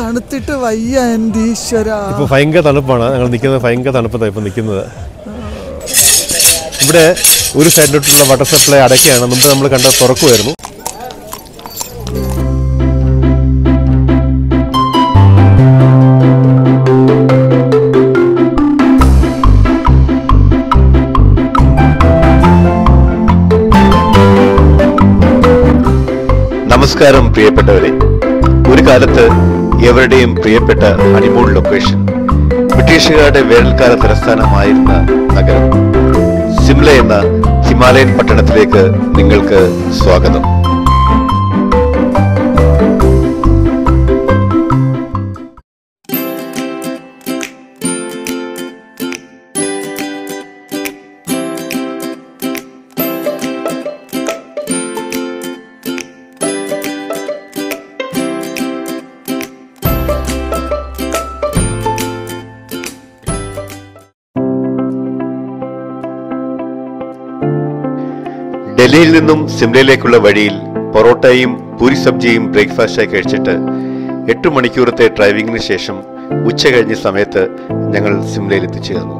തണുത്തിട്ട് വയ്യ എൻ്റെ ഈശ്വര. ഇപ്പോൾ ഭയങ്കര തണുപ്പാണ്. ഞങ്ങൾ നിൽക്കുന്നത് ഭയങ്കര തണുപ്പത്താണ് ഇപ്പോൾ നിൽക്കുന്നത്. ഇവിടെ ഒരു സൈഡിലോട്ടുള്ള വാട്ടർ സപ്ലൈ അടയ്ക്കുകയാണ്. മുമ്പ് നമ്മൾ കണ്ട തുറക്കുമായിരുന്നു. നമസ്കാരം പ്രിയപ്പെട്ടവരെ. ഒരു കാലത്ത് എവരുടെയും പ്രിയപ്പെട്ട ഹണിമൂൺ ലൊക്കേഷൻ, ബ്രിട്ടീഷുകാരുടെ വേനൽക്കാല തലസ്ഥാനമായിരുന്ന നഗരം സിംല എന്ന ഹിമാലയൻ പട്ടണത്തിലേക്ക് നിങ്ങൾക്ക് സ്വാഗതം. ഡൽഹിയിൽ നിന്നും സിംലയിലേക്കുള്ള വഴിയിൽ പൊറോട്ടയും പൂരി സബ്ജിയും ബ്രേക്ക്ഫാസ്റ്റായി കഴിച്ചിട്ട് 8 മണിക്കൂറത്തെ ഡ്രൈവിംഗിന് ശേഷം ഉച്ച കഴിഞ്ഞ സമയത്ത് ഞങ്ങൾ സിംലയിൽ എത്തിച്ചേർന്നു.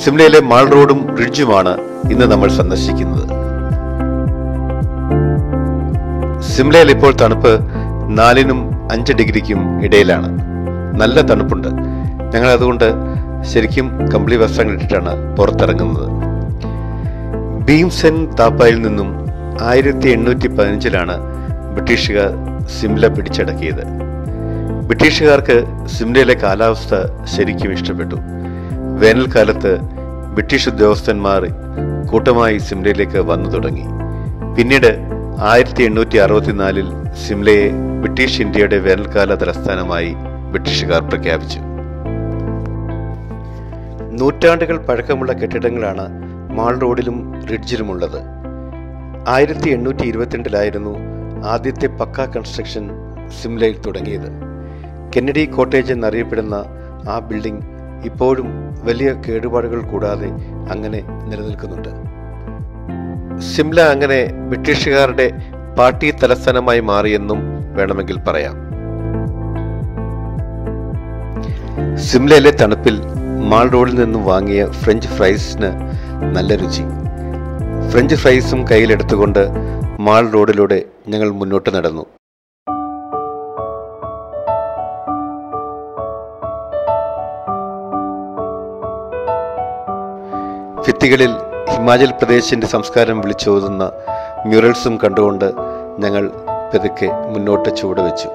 സിംലയിലെ മാൾ റോഡും ബ്രിഡ്ജുമാണ് ഇന്ന് നമ്മൾ സന്ദർശിക്കുന്നത്. സിംലയിൽ ഇപ്പോൾ തണുപ്പ് 4-നും 5 ഡിഗ്രിക്കും ഇടയിലാണ്. നല്ല തണുപ്പുണ്ട്. ഞങ്ങൾ അതുകൊണ്ട് ശരിക്കും കമ്പിളി വസ്ത്രങ്ങൾ ഇട്ടിട്ടാണ് പുറത്തിറങ്ങുന്നത്. ഭീംസെൻ താപ്പായിൽ നിന്നും 1815 ബ്രിട്ടീഷുകാർ സിംല പിടിച്ചടക്കിയത്. ബ്രിട്ടീഷുകാർക്ക് സിംലയിലെ കാലാവസ്ഥ ശരിക്കും ഇഷ്ടപ്പെട്ടു. വേനൽക്കാലത്ത് ബ്രിട്ടീഷ് ഉദ്യോഗസ്ഥന്മാർ കൂട്ടമായി സിംലയിലേക്ക് വന്നു തുടങ്ങി. പിന്നീട് 1864 സിംലയെ ബ്രിട്ടീഷ് ഇന്ത്യയുടെ വേനൽക്കാല തലസ്ഥാനമായി ബ്രിട്ടീഷുകാർ പ്രഖ്യാപിച്ചു. നൂറ്റാണ്ടുകൾ പഴക്കമുള്ള കെട്ടിടങ്ങളാണ് മാൾ റോഡിലും റിഡ്ജിലുമുള്ളത്. 1822 ആദ്യത്തെ പക്ക കൺസ്ട്രക്ഷൻ സിംലയിൽ തുടങ്ങിയത്. കെന്നഡി കോട്ടേജ് എന്നറിയപ്പെടുന്ന ആ ബിൽഡിംഗ് ഇപ്പോഴും വലിയ കേടുപാടുകൾ കൂടാതെ അങ്ങനെ നിലനിൽക്കുന്നുണ്ട്. സിംല അങ്ങനെ ബ്രിട്ടീഷുകാരുടെ പാർട്ടി തലസ്ഥാനമായി മാറിയെന്നും വേണമെങ്കിൽ പറയാം. സിംലയിലെ തണുപ്പിൽ മാൾ റോഡിൽ നിന്നും വാങ്ങിയ ഫ്രഞ്ച് ഫ്രൈസിന് നല്ല രുചി. ഫ്രഞ്ച് ഫ്രൈസും കയ്യിലെടുത്തുകൊണ്ട് മാൾ റോഡിലൂടെ ഞങ്ങൾ മുന്നോട്ട് നടന്നു. ഭിത്തികളിൽ ഹിമാചൽ പ്രദേശിന്റെ സംസ്കാരം വിളിച്ചോതുന്ന മ്യൂറൽസും കണ്ടുകൊണ്ട് ഞങ്ങൾ പതുക്കെ മുന്നോട്ട് ചുവടുവെച്ചു.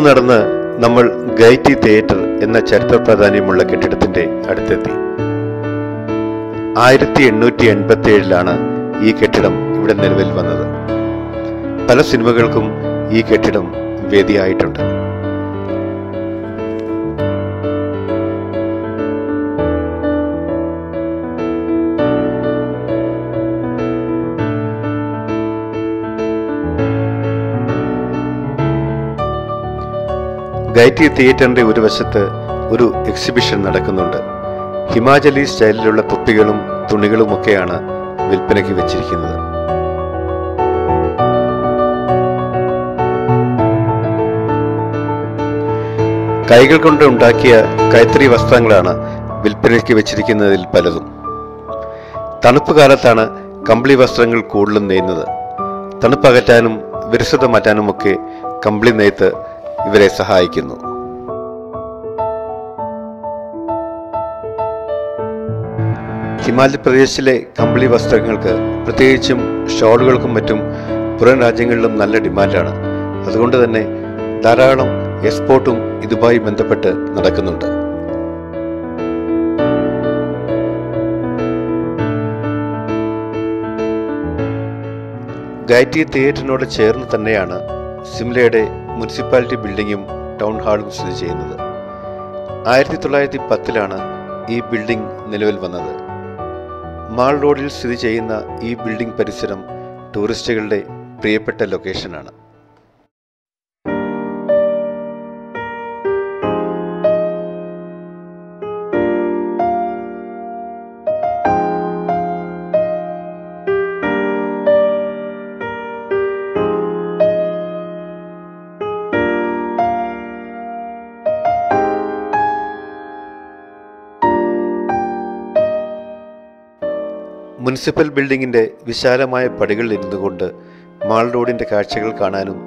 നടന്ന് നമ്മൾ ഗൈറ്റി തിയേറ്റർ എന്ന ചരിത്ര പ്രാധാന്യമുള്ള കെട്ടിടത്തിന്റെ അടുത്തെത്തി. 1887 ഈ കെട്ടിടം ഇവിടെ നിലവിൽ വന്നത്. പല സിനിമകൾക്കും ഈ കെട്ടിടം വേദിയായിട്ടുണ്ട്. ഗൈറ്റി തിയേറ്ററിന്റെ ഒരു വശത്ത് ഒരു എക്സിബിഷൻ നടക്കുന്നുണ്ട്. ഹിമാചലി സ്റ്റൈലിലുള്ള തൊപ്പികളും തുണികളുമൊക്കെയാണ് വിൽപ്പനയ്ക്ക് വെച്ചിരിക്കുന്നത്. കൈകൾ കൊണ്ട് ഉണ്ടാക്കിയ കൈത്തറി വസ്ത്രങ്ങളാണ് വിൽപ്പനയ്ക്ക് വെച്ചിരിക്കുന്നതിൽ പലതും. തണുപ്പ് കാലത്താണ് കമ്പിളി വസ്ത്രങ്ങൾ കൂടുതലും നെയ്യുന്നത്. തണുപ്പകറ്റാനും വിരസത മാറ്റാനുമൊക്കെ കമ്പിളി നെയ്ത്ത് ഇവരെ സഹായിക്കുന്നു. ഹിമാചൽ പ്രദേശിലെ കമ്പിളി വസ്ത്രങ്ങൾക്ക്, പ്രത്യേകിച്ചും ഷോളുകൾക്കും മറ്റും പുറം രാജ്യങ്ങളിലും നല്ല ഡിമാൻഡാണ്. അതുകൊണ്ട് തന്നെ ധാരാളം എക്സ്പോർട്ടും ഇതുമായി ബന്ധപ്പെട്ട് നടക്കുന്നുണ്ട്. ഗൈറ്റി തിയേറ്ററിനോട് ചേർന്ന് തന്നെയാണ് സിംലയുടെ മുനിസിപ്പാലിറ്റി ബിൽഡിങ്ങും ടൗൺ ഹാളും സ്ഥിതി ചെയ്യുന്നത്. 1910 ഈ ബിൽഡിംഗ് നിലവിൽ വന്നത്. മാൾ റോഡിൽ സ്ഥിതി ചെയ്യുന്ന ഈ ബിൽഡിംഗ് പരിസരം ടൂറിസ്റ്റുകളുടെ പ്രിയപ്പെട്ട ലൊക്കേഷനാണ്. മുനിസിപ്പൽ ബിൽഡിങ്ങിൻ്റെ വിശാലമായ പടികളിൽ ഇരുന്നു കൊണ്ട് മാൾ റോഡിൻ്റെ കാഴ്ചകൾ കാണാനും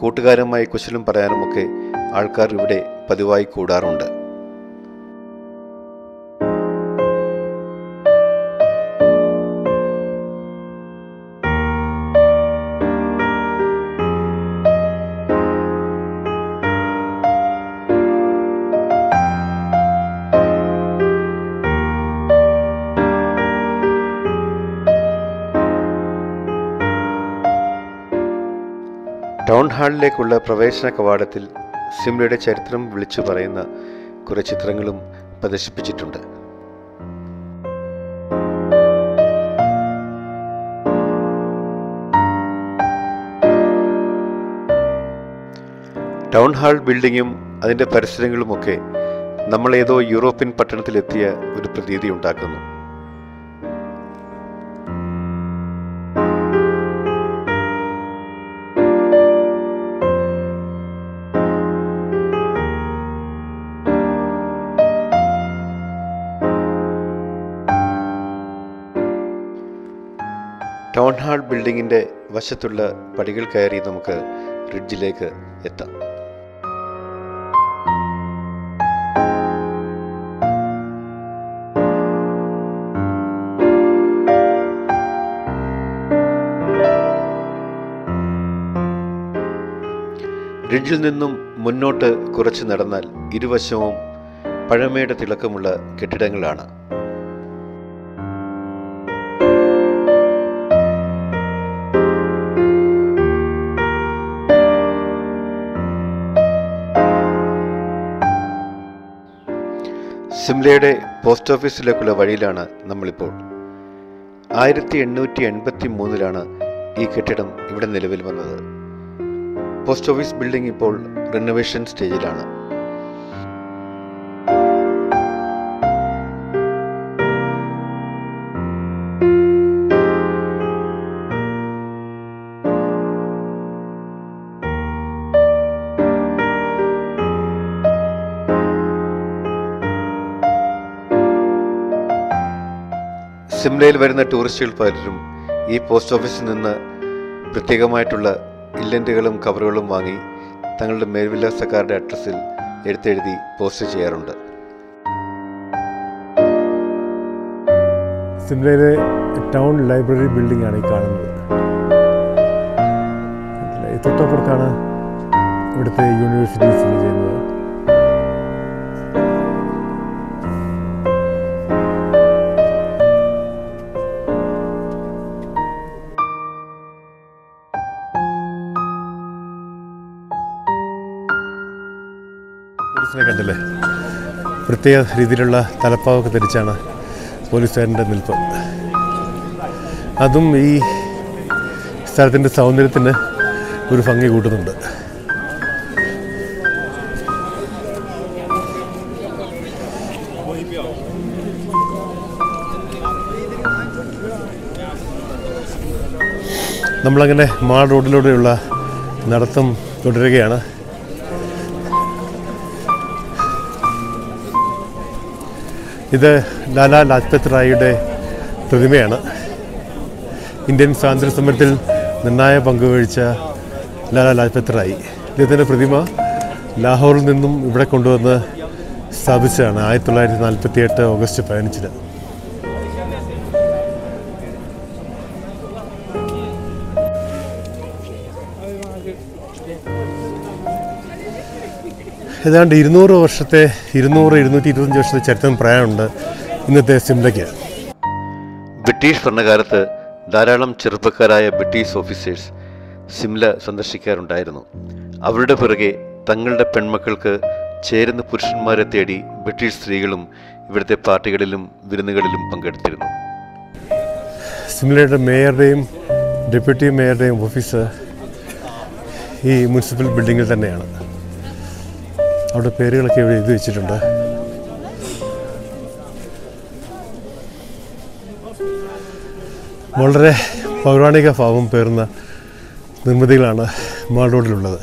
കൂട്ടുകാരുമായി കുശലം പറയാനുമൊക്കെ ആൾക്കാർ ഇവിടെ പതിവായി കൂടാറുണ്ട്. ടൗൺ ഹാളിലേക്കുള്ള പ്രവേശന കവാടത്തിൽ സിംലയുടെ ചരിത്രം വിളിച്ചു പറയുന്ന കുറേ ചിത്രങ്ങളും പ്രദർശിപ്പിച്ചിട്ടുണ്ട്. ടൗൺ ഹാൾ ബിൽഡിങ്ങും അതിൻ്റെ പരിസരങ്ങളുമൊക്കെ നമ്മളേതോ യൂറോപ്യൻ പട്ടണത്തിലെത്തിയ ഒരു പ്രതീതി ഉണ്ടാക്കുന്നു. ടൗൺ ഹാൾ ബിൽഡിങ്ങിൻ്റെ വശത്തുള്ള പടികൾ കയറി നമുക്ക് റിഡ്ജിലേക്ക് എത്താം. റിഡ്ജിൽ നിന്നും മുന്നോട്ട് കുറച്ച് നടന്നാൽ ഇരുവശവും പഴമയുടെ തിളക്കമുള്ള കെട്ടിടങ്ങളാണ്. സിംലയുടെ പോസ്റ്റ് ഓഫീസിലേക്കുള്ള വഴിയിലാണ് നമ്മളിപ്പോൾ. 1883 ഈ കെട്ടിടം ഇവിടെ നിലവിൽ വന്നത്. പോസ്റ്റ് ഓഫീസ് ബിൽഡിംഗ് ഇപ്പോൾ റിനോവേഷൻ സ്റ്റേജിലാണ്. സിംലയിൽ വരുന്ന ടൂറിസ്റ്റുകൾ പലരും ഈ പോസ്റ്റ് ഓഫീസിൽ നിന്ന് പ്രത്യേകമായിട്ടുള്ള ഇല്ലൻ്റുകളും കവറുകളും വാങ്ങി തങ്ങളുടെ മേൽവിലാസക്കാരുടെ അഡ്രസ്സിൽ എഴുത്തെഴുതി പോസ്റ്റ് ചെയ്യാറുണ്ട്. സിംലയിലെ ടൗൺ ലൈബ്രറി ബിൽഡിംഗ് ആണ് ഈ കാണുന്നത്. തൊട്ടപ്പുറത്താണ് ഇവിടുത്തെ യൂണിവേഴ്സിറ്റി സ്ഥിതി ചെയ്യുന്നത്. കണ്ടില്ലേ, പ്രത്യേക രീതിയിലുള്ള തലപ്പാവൊക്കെ ധരിച്ചാണ് പോലീസുകാരൻ്റെ നിൽപ്പ്. അതും ഈ സ്ഥലത്തിൻ്റെ സൗന്ദര്യത്തിന് ഒരു ഭംഗി കൂട്ടുന്നുണ്ട്. നമ്മളങ്ങനെ മാൾ റോഡിലൂടെയുള്ള നടത്തം തുടരുകയാണ്. ഇത് ലാലാ ലാജ്പത് റായിയുടെ പ്രതിമയാണ്. ഇന്ത്യൻ സ്വാതന്ത്ര്യ സമരത്തിൽ നിർണായക പങ്കുവഹിച്ച ലാലാ ലാജ്പത് റായി. ഇദ്ദേഹത്തിൻ്റെ പ്രതിമ ലാഹോറിൽ നിന്നും ഇവിടെ കൊണ്ടുവന്ന് സ്ഥാപിച്ചതാണ് 1948 ഓഗസ്റ്റ് 15. ഏതാണ്ട് 200 വർഷത്തെ 225 വർഷത്തെ ചരിത്രം പ്രായമുണ്ട് ഇന്നത്തെ സിംലയ്ക്ക്. ബ്രിട്ടീഷ് ഭരണകാലത്ത് ധാരാളം ചെറുപ്പക്കാരായ ബ്രിട്ടീഷ് ഓഫീസേഴ്സ് സിംല സന്ദർശിക്കാറുണ്ടായിരുന്നു. അവരുടെ പിറകെ തങ്ങളുടെ പെൺമക്കൾക്ക് ചേരുന്ന പുരുഷന്മാരെ തേടി ബ്രിട്ടീഷ് സ്ത്രീകളും ഇവിടുത്തെ പാർട്ടികളിലും വിരുന്നുകളിലും പങ്കെടുത്തിരുന്നു. സിംലയുടെ മേയറുടെയും ഡെപ്യൂട്ടി മേയറുടെയും ഓഫീസ് ഈ മുനിസിപ്പൽ ബിൽഡിങ്ങിൽ തന്നെയാണ്. അവിടെ പേരുകളൊക്കെ ഇവിടെ എഴുതി വെച്ചിട്ടുണ്ട്. വളരെ പൗരാണിക ഭാവം പേർന്ന നിർമ്മിതികളാണ് മാൾ റോഡിലുള്ളത്.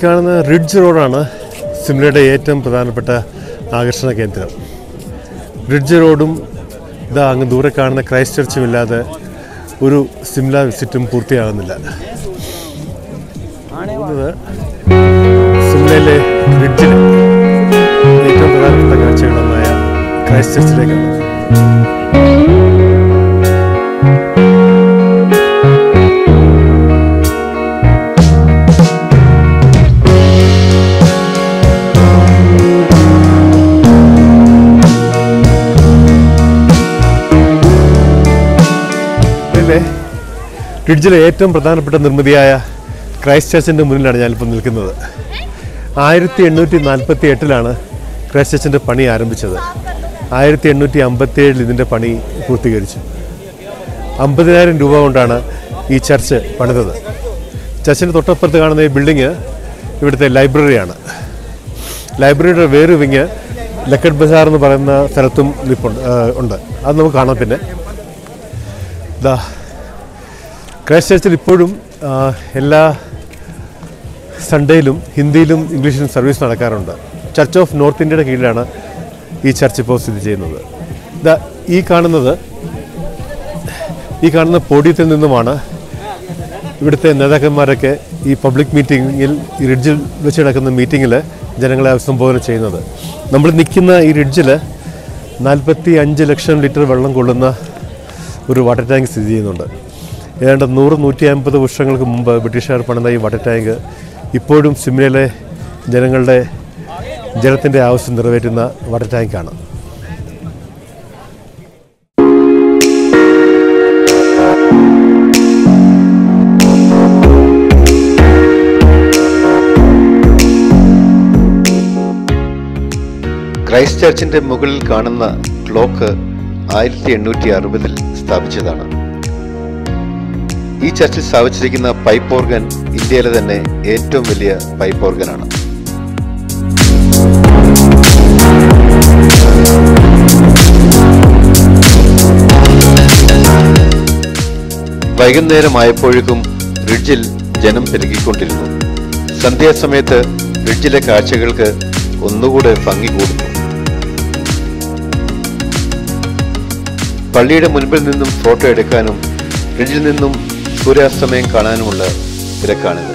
കാണുന്ന റിഡ്ജ് റോഡാണ് സിംലയുടെ ഏറ്റവും പ്രധാനപ്പെട്ട ആകർഷണ കേന്ദ്രം. ബ്രിഡ്ജ് റോഡും ഇതാ അങ്ങ് ദൂരെ കാണുന്ന ക്രൈസ്റ്റ് ചർച്ചും ഇല്ലാതെ ഒരു സിംല വിസിറ്റും പൂർത്തിയാകുന്നില്ല. സിംലയിലെ ബ്രിഡ്ജിലെ ഏറ്റവും പ്രധാനപ്പെട്ട കാഴ്ചകളൊന്നായ ക്രൈസ്റ്റ് ചർച്ചിലേക്കാണ്. ബ്രിഡ്ജിലെ ഏറ്റവും പ്രധാനപ്പെട്ട നിർമ്മിതിയായ ക്രൈസ്റ്റ് ചർച്ചിൻ്റെ മുന്നിലാണ് ഞാനിപ്പോൾ നിൽക്കുന്നത്. 1848 ക്രൈസ്റ്റ് ചർച്ചിൻ്റെ പണി ആരംഭിച്ചത്. 1857 ഇതിൻ്റെ പണി പൂർത്തീകരിച്ചു. 50,000 രൂപ കൊണ്ടാണ് ഈ ചർച്ച് പണിതത്. ചർച്ചിൻ്റെ തൊട്ടപ്പുറത്ത് കാണുന്ന ഈ ബിൽഡിങ് ഇവിടുത്തെ ലൈബ്രറിയാണ്. ലൈബ്രറിയുടെ വേറൊരു വിങ് ലക്കഡ് ബസാർ എന്ന് പറയുന്ന സ്ഥലത്തും ഉണ്ട്. അത് നമുക്ക് കാണാം. പിന്നെ ഇതാ ക്രൈസ്റ്റ് ചർച്ചിൽ ഇപ്പോഴും എല്ലാ സൺഡേയിലും ഹിന്ദിയിലും ഇംഗ്ലീഷിലും സർവീസ് നടക്കാറുണ്ട്. ചർച്ച് ഓഫ് നോർത്ത് ഇന്ത്യയുടെ കീഴിലാണ് ഈ ചർച്ച് ഇപ്പോൾ സ്ഥിതി ചെയ്യുന്നത്. ഈ കാണുന്ന പോഡിയത്തിൽ നിന്നുമാണ് ഇവിടുത്തെ നേതാക്കന്മാരൊക്കെ ഈ പബ്ലിക് മീറ്റിങ്ങിൽ ഈ റിഡ്ജിൽ വെച്ച് നടക്കുന്ന മീറ്റിങ്ങിൽ ജനങ്ങളെ അഭിസംബോധന ചെയ്യുന്നത്. നമ്മൾ നിൽക്കുന്ന ഈ റിഡ്ജിൽ 45 ലക്ഷം ലിറ്റർ വെള്ളം കൊള്ളുന്ന ഒരു വാട്ടർ ടാങ്ക് സ്ഥിതി ചെയ്യുന്നുണ്ട്. ഏതാണ്ട് 100-150 വർഷങ്ങൾക്ക് മുമ്പ് ബ്രിട്ടീഷുകാർ പണിത ഈ വാട്ടർ ടാങ്ക് ഇപ്പോഴും സിംലയിലെ ജനങ്ങളുടെ ജലത്തിൻ്റെ ആവശ്യം നിറവേറ്റുന്ന വാട്ടർ ടാങ്കാണ്. ക്രൈസ്റ്റ് ചർച്ചിന്റെ മുകളിൽ കാണുന്ന ക്ലോക്ക് 1860 സ്ഥാപിച്ചതാണ്. ഈ ചർച്ചിൽ സ്ഥാപിച്ചിരിക്കുന്ന പൈപ്പ് ഓർഗൻ ഇന്ത്യയിലെ തന്നെ ഏറ്റവും വലിയ പൈപ്പ് ഓർഗനാണ്. വൈകുന്നേരമായപ്പോഴേക്കും റിഡ്ജിൽ ജനം പെരുകിക്കൊണ്ടിരുന്നു. സന്ധ്യാസമയത്ത് റിഡ്ജിലെ കാഴ്ചകൾക്ക് ഒന്നുകൂടെ ഭംഗി കൂടുന്നു. പള്ളിയുടെ മുൻപിൽ നിന്നും ഫോട്ടോ എടുക്കാനും റിഡ്ജിൽ നിന്നും സൂര്യാസ്തമയം കാണാനുമുള്ള തിരക്കാണിത്.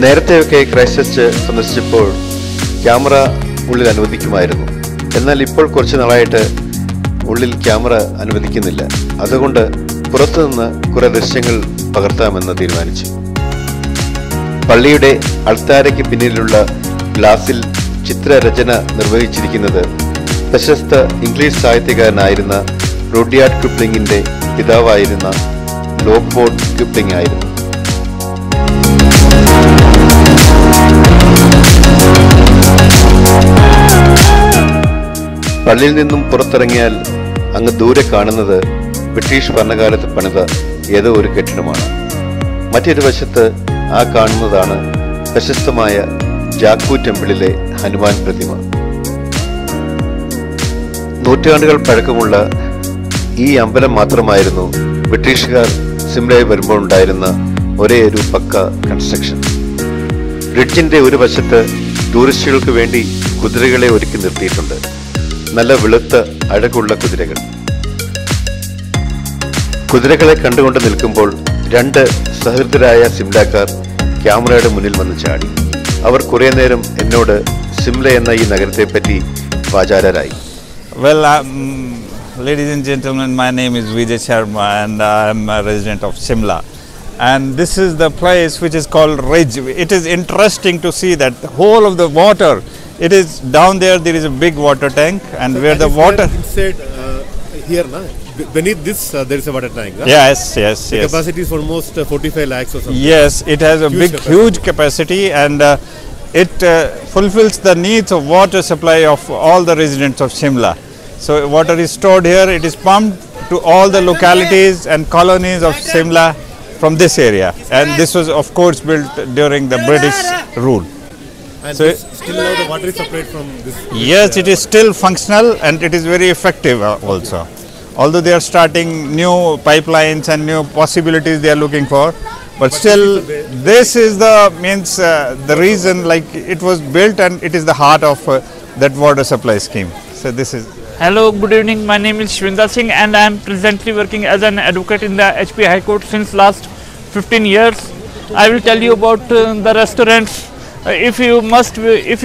നേരത്തെയൊക്കെ ക്രൈസ്റ്റ് ചർച്ച് സന്ദർശിച്ചപ്പോൾ ക്യാമറ ഉള്ളിൽ അനുവദിക്കുമായിരുന്നു. എന്നാൽ ഇപ്പോൾ കുറച്ച് നാളായിട്ട് ഉള്ളിൽ ക്യാമറ അനുവദിക്കുന്നില്ല. അതുകൊണ്ട് പുറത്തുനിന്ന് കുറെ ദൃശ്യങ്ങൾ പകർത്താമെന്ന് തീരുമാനിച്ചു. പള്ളിയുടെ അൾത്താരയ്ക്ക് പിന്നിലുള്ള ഗ്ലാസിൽ ചിത്രരചന നിർവഹിച്ചിരിക്കുന്നത് പ്രശസ്ത ഇംഗ്ലീഷ് സാഹിത്യകാരനായിരുന്ന റുഡ്യാർഡ് കിപ്ലിംഗിന്റെ പിതാവായിരുന്ന ലോക്ക്വുഡ് കിപ്ലിംഗ് ആയിരുന്നു. പള്ളിയിൽ നിന്നും പുറത്തിറങ്ങിയാൽ അങ്ങ് ദൂരെ കാണുന്നത് ബ്രിട്ടീഷ് ഭരണകാലത്ത് പണിത ഏതോ ഒരു കെട്ടിടമാണ്. മറ്റൊരു വശത്ത് ആ കാണുന്നതാണ് പ്രശസ്തമായ ജാക്കു ടെമ്പിളിലെ ഹനുമാൻ പ്രതിമ. നൂറ്റാണ്ടുകൾ പഴക്കമുള്ള ഈ അമ്പലം മാത്രമായിരുന്നു ബ്രിട്ടീഷുകാർ സിംലയിൽ വരുമ്പോൾ ഉണ്ടായിരുന്ന ഒരേ ഒരു പക്ക കൺസ്ട്രക്ഷൻ. ബ്രിഡ്ജിന്റെ ഒരു വശത്ത് ടൂറിസ്റ്റുകൾക്ക് വേണ്ടി കുതിരകളെ ഒരുക്കി നിർത്തിയിട്ടുണ്ട്. നല്ല വെളുത്ത അഴകുള്ള കുതിരകൾ. കുതിരകളെ കണ്ടുകൊണ്ട് നിൽക്കുമ്പോൾ 2 സഹൃദരായ സിംലക്കാർ ക്യാമറയുടെ മുന്നിൽ വന്ന് ചാടി. അവർ കുറെ നേരം എന്നോട് സിംല എന്ന ഈ നഗരത്തെ പറ്റി വാചാലരായി. Well, ladies and gentlemen, my name is Vijay Sharma and I am a resident of Shimla. And this is the place which is called Ridge. It is interesting to see that the whole of the water, it is down there, there is a big water tank, and so where the water inside here beneath this there is a water tank. Yes. The capacity is almost 45 lakhs or something. Yes, it has a huge capacity, and it fulfills the needs of water supply of all the residents of Shimla. So water is stored here. It is pumped to all the localities and colonies of Shimla from this area, and this was of course built during the British rule. And So still now the water is supplied from this. yes, it is still functional and it is very effective also. Although they are starting new pipelines and new possibilities they are looking for, but still this is the means the reason, like it was built and it is the heart of that water supply scheme. So this is. Hello, good evening. My name is Shvinder Singh and I am presently working as an advocate in the HP High Court since last 15 years. I will tell you about the restaurants. If you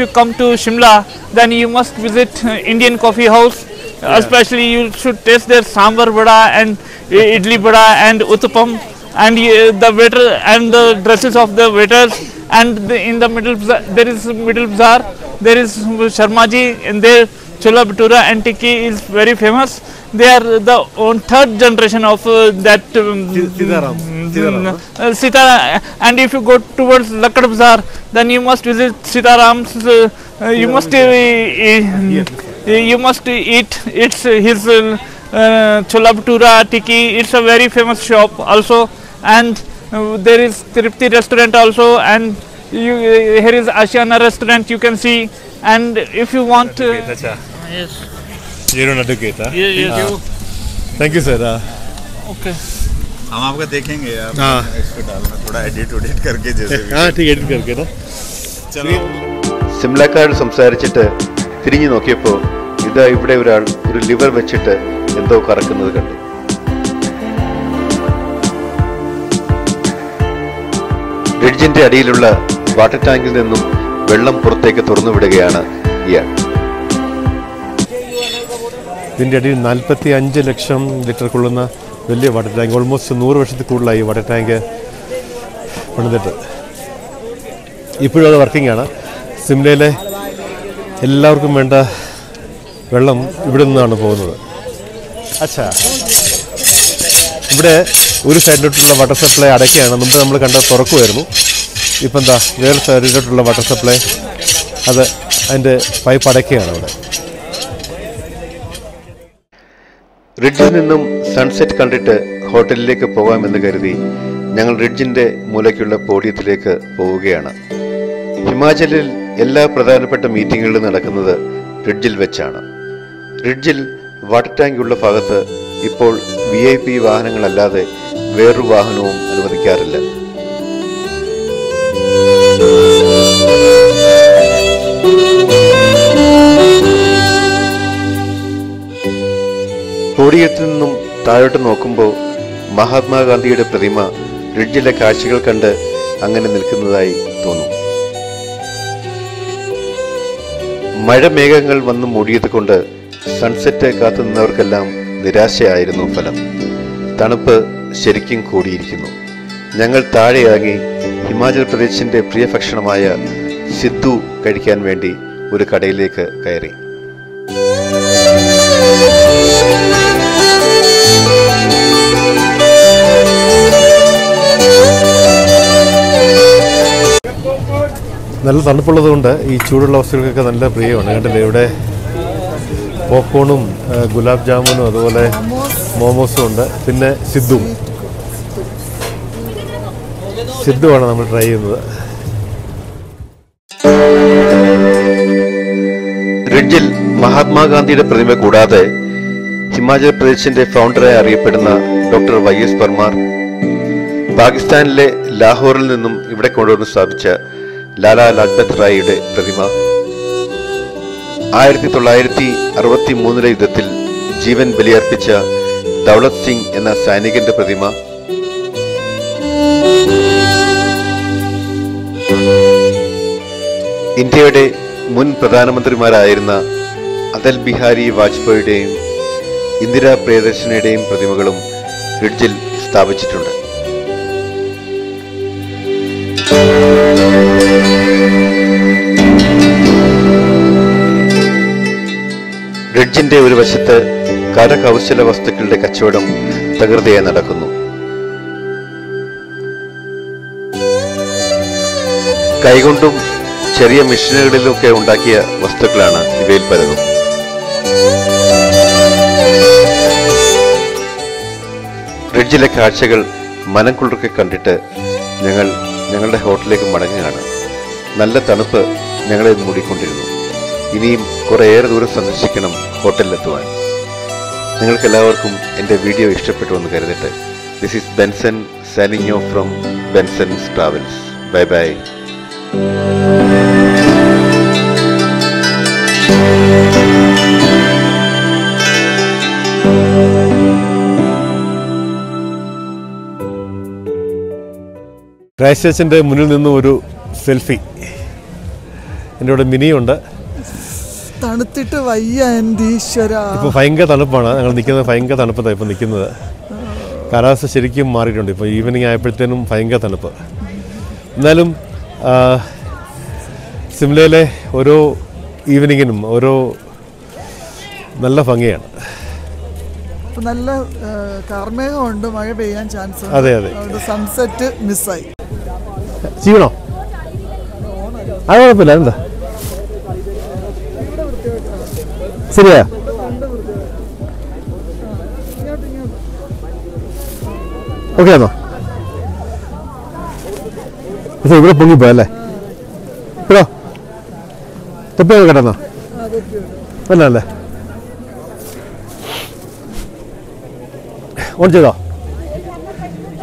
come to Shimla, then you must visit Indian Coffee House. Especially you should taste their sambar vada and idli vada and uttapam, and the waiter and the dresses of the waiters. And in the middle there is middle bazaar. There is Sharmaji, and there Chola Bhatura and Tikki is very famous. They are the third generation of that Sitaram. And if you go towards Lakkad Bazaar, then you must visit Sitaram's. You must eat his Chola Bhatura, Tikki. It's a very famous shop also. And there is Tirupati restaurant also, and here is Ashiana restaurant you can see. And if you want yes, You're an advocate, huh? yes. Thank you, sir. Okay. हम आपका देखेंगे इसको डालना थोड़ा edit करके जैसे भी हाँ ठीक एडिट करके ना चलो സിംലക്കാരോട് സംസാരിച്ചിട്ട് തിരിഞ്ഞു നോക്കിയപ്പോൾ ഇതാ ഇവിടെ ഒരാൾ ഒരു ലിവർ വെച്ചിട്ട് എന്തോ കറക്കുന്നത് കണ്ടു. ബ്രിഡ്ജിന്റെ അടിയിലുള്ള വാട്ടർ ടാങ്കിൽ നിന്നും വെള്ളം പുറത്തേക്ക് തുറന്നു വിടുകയാണ് ഇയാൾ. ഇതിൻ്റെ അടിയിൽ 45 ലക്ഷം ലിറ്റർ കൊള്ളുന്ന വലിയ വാട്ടർ ടാങ്ക്, ഓൾമോസ്റ്റ് 100 വർഷത്തിൽ കൂടുതലായി ഈ വാട്ടർ ടാങ്ക് പണിതിട്ട്. ഇപ്പോഴും അത് വർക്കിംഗ് ആണ്. സിംലയിലെ എല്ലാവർക്കും വേണ്ട വെള്ളം ഇവിടെ നിന്നാണ് പോകുന്നത്. അച്ഛാ, ഇവിടെ ഒരു സൈഡിലോട്ടുള്ള വാട്ടർ സപ്ലൈ അടയ്ക്കുകയാണ്. മുമ്പ് നമ്മൾ കണ്ട തുറക്കുമായിരുന്നു. ഇപ്പം എന്താ വേറെ സൈഡിലോട്ടുള്ള വാട്ടർ സപ്ലൈ അത് അതിൻ്റെ പൈപ്പ് അടയ്ക്കുകയാണ് അവിടെ. റിഡ്ജിൽ നിന്നും സൺസെറ്റ് കണ്ടിട്ട് ഹോട്ടലിലേക്ക് പോകാമെന്ന് കരുതി ഞങ്ങൾ റിഡ്ജിന്റെ മൂലയ്ക്കുള്ള പോഡിയത്തിലേക്ക് പോവുകയാണ്. ഹിമാചലിൽ എല്ലാ പ്രധാനപ്പെട്ട മീറ്റിങ്ങുകളും നടക്കുന്നത് റിഡ്ജിൽ വെച്ചാണ്. റിഡ്ജിൽ വാട്ടർ ടാങ്ക് ഉള്ള ഭാഗത്ത് ഇപ്പോൾ VIP വാഹനങ്ങളല്ലാതെ വേറൊരു വാഹനവും അനുവദിക്കാറില്ല. പോഡിയത്തിൽ നിന്നും താഴോട്ട് നോക്കുമ്പോൾ മഹാത്മാഗാന്ധിയുടെ പ്രതിമ റിഡ്ജിലെ കാഴ്ചകൾ കണ്ട് അങ്ങനെ നിൽക്കുന്നതായി തോന്നും. മഴമേഘങ്ങൾ വന്ന് മൂടിയത് കൊണ്ട് സൺസെറ്റ് കാത്തു നിന്നവർക്കെല്ലാം നിരാശയായിരുന്നു ഫലം. തണുപ്പ് ശരിക്കും കൂടിയിരിക്കുന്നു. ഞങ്ങൾ താഴെ ഇറങ്ങി ഹിമാചൽ പ്രദേശിന്റെ പ്രിയ ഭക്ഷണമായ സിദ്ധു കഴിക്കാൻ വേണ്ടി ഒരു കടയിലേക്ക് കയറി. നല്ല തണുപ്പുള്ളത് കൊണ്ട് ഈ ചൂടുള്ള വസ്തുക്കൾക്കൊക്കെ നല്ല പ്രിയമാണ്. കണ്ടില്ലേ, ഇവിടെ പോപ്കോണും ഗുലാബ് ജാമുനും അതുപോലെ മോമോസും ഉണ്ട്. പിന്നെ സിദ്ധുവാണ് നമ്മൾ ട്രൈ ചെയ്യുന്നത്. റിഡ്ജിൽ മഹാത്മാഗാന്ധിയുടെ പ്രതിമ കൂടാതെ ഹിമാചൽ പ്രദേശിന്റെ ഫൗണ്ടറായി അറിയപ്പെടുന്ന ഡോക്ടർ YS പർമാർ, പാകിസ്ഥാനിലെ ലാഹോറിൽ നിന്നും ഇവിടെ കൊണ്ടുവന്ന് സ്ഥാപിച്ച ലാലാ ലജ്പത് റായിയുടെ പ്രതിമ, 1963 യുദ്ധത്തിൽ ജീവൻ ബലിയർപ്പിച്ച ദൗലത് സിംഗ് എന്ന സൈനികന്റെ പ്രതിമ, ഇന്ത്യയുടെ മുൻ പ്രധാനമന്ത്രിമാരായിരുന്ന അടൽ ബിഹാരി വാജ്പേയിയുടെയും ഇന്ദിരാ പ്രിയദർശിനിയുടെയും പ്രതിമകളും റിഡ്ജിൽ സ്ഥാപിച്ചിട്ടുണ്ട്. റിഡ്ജിന്റെ ഒരു വശത്ത് കരകൗശല വസ്തുക്കളുടെ കച്ചവടം തകൃതിയായി നടക്കുന്നു. കൈകൊണ്ടും ചെറിയ മെഷീനുകളിലൊക്കെ ഉണ്ടാക്കിയ വസ്തുക്കളാണ് ഇവയിൽ പലതും. റിഡ്ജിലെ കാഴ്ചകൾ മനം കുളിർക്കെ കണ്ടിട്ട് ഞങ്ങൾ ഞങ്ങളുടെ ഹോട്ടലിലേക്ക് മടങ്ങുകയാണ്. നല്ല തണുപ്പ് ഞങ്ങളെ മൂടിക്കൊണ്ടിരുന്നു. ഇനിയും കുറേയേറെ ദൂരം സന്ദർശിക്കണം ഹോട്ടലിലെത്തുവാൻ. നിങ്ങൾക്കെല്ലാവർക്കും എൻ്റെ വീഡിയോ ഇഷ്ടപ്പെട്ടു എന്ന് കരുതട്ടെ. This is Benson signing off from Benson's Travels. Bye bye. Christ ചർച്ചിൻ്റെ മുന്നിൽ നിന്നും ഒരു സെൽഫി. എൻ്റെ കൂടെ മിനിയുണ്ട്. തണുത്തിട്ട് വയ്യ എൻ്റെ ഈശ്വര. ഇപ്പോൾ ഭയങ്കര തണുപ്പാണ്. ഞങ്ങൾ നിൽക്കുന്നത് ഭയങ്കര തണുപ്പത്താണ് ഇപ്പോൾ നിൽക്കുന്നത്. കാലാവസ്ഥ ശരിക്കും മാറിയിട്ടുണ്ട്. ഇപ്പോൾ ഈവനിങ് ആയപ്പോഴത്തേനും ഭയങ്കര തണുപ്പ്. എന്നാലും സിംലയിലെ ഓരോ ഈവനിങ്ങിനും ഓരോ നല്ല ഭംഗിയാണ്. നല്ല കാർമേഘമുണ്ട്, മഴ പെയ്യാൻ ചാൻസ്. അതെ അതെ. സൺസെറ്റ് മിസ്സായി. ചെയ്യണോ? അത് കുഴപ്പമില്ല. എന്താ ശരിയാ? ഓക്കെ ആണോ? പക്ഷേ ഇവിടെ പൊങ്ങിപ്പോയല്ലേ? ഇപ്പോഴോ തൊപ്പിയൊക്കെ കേട്ടെന്നോ? അല്ല അല്ലേ? ഓൺ ചെയ്തോ?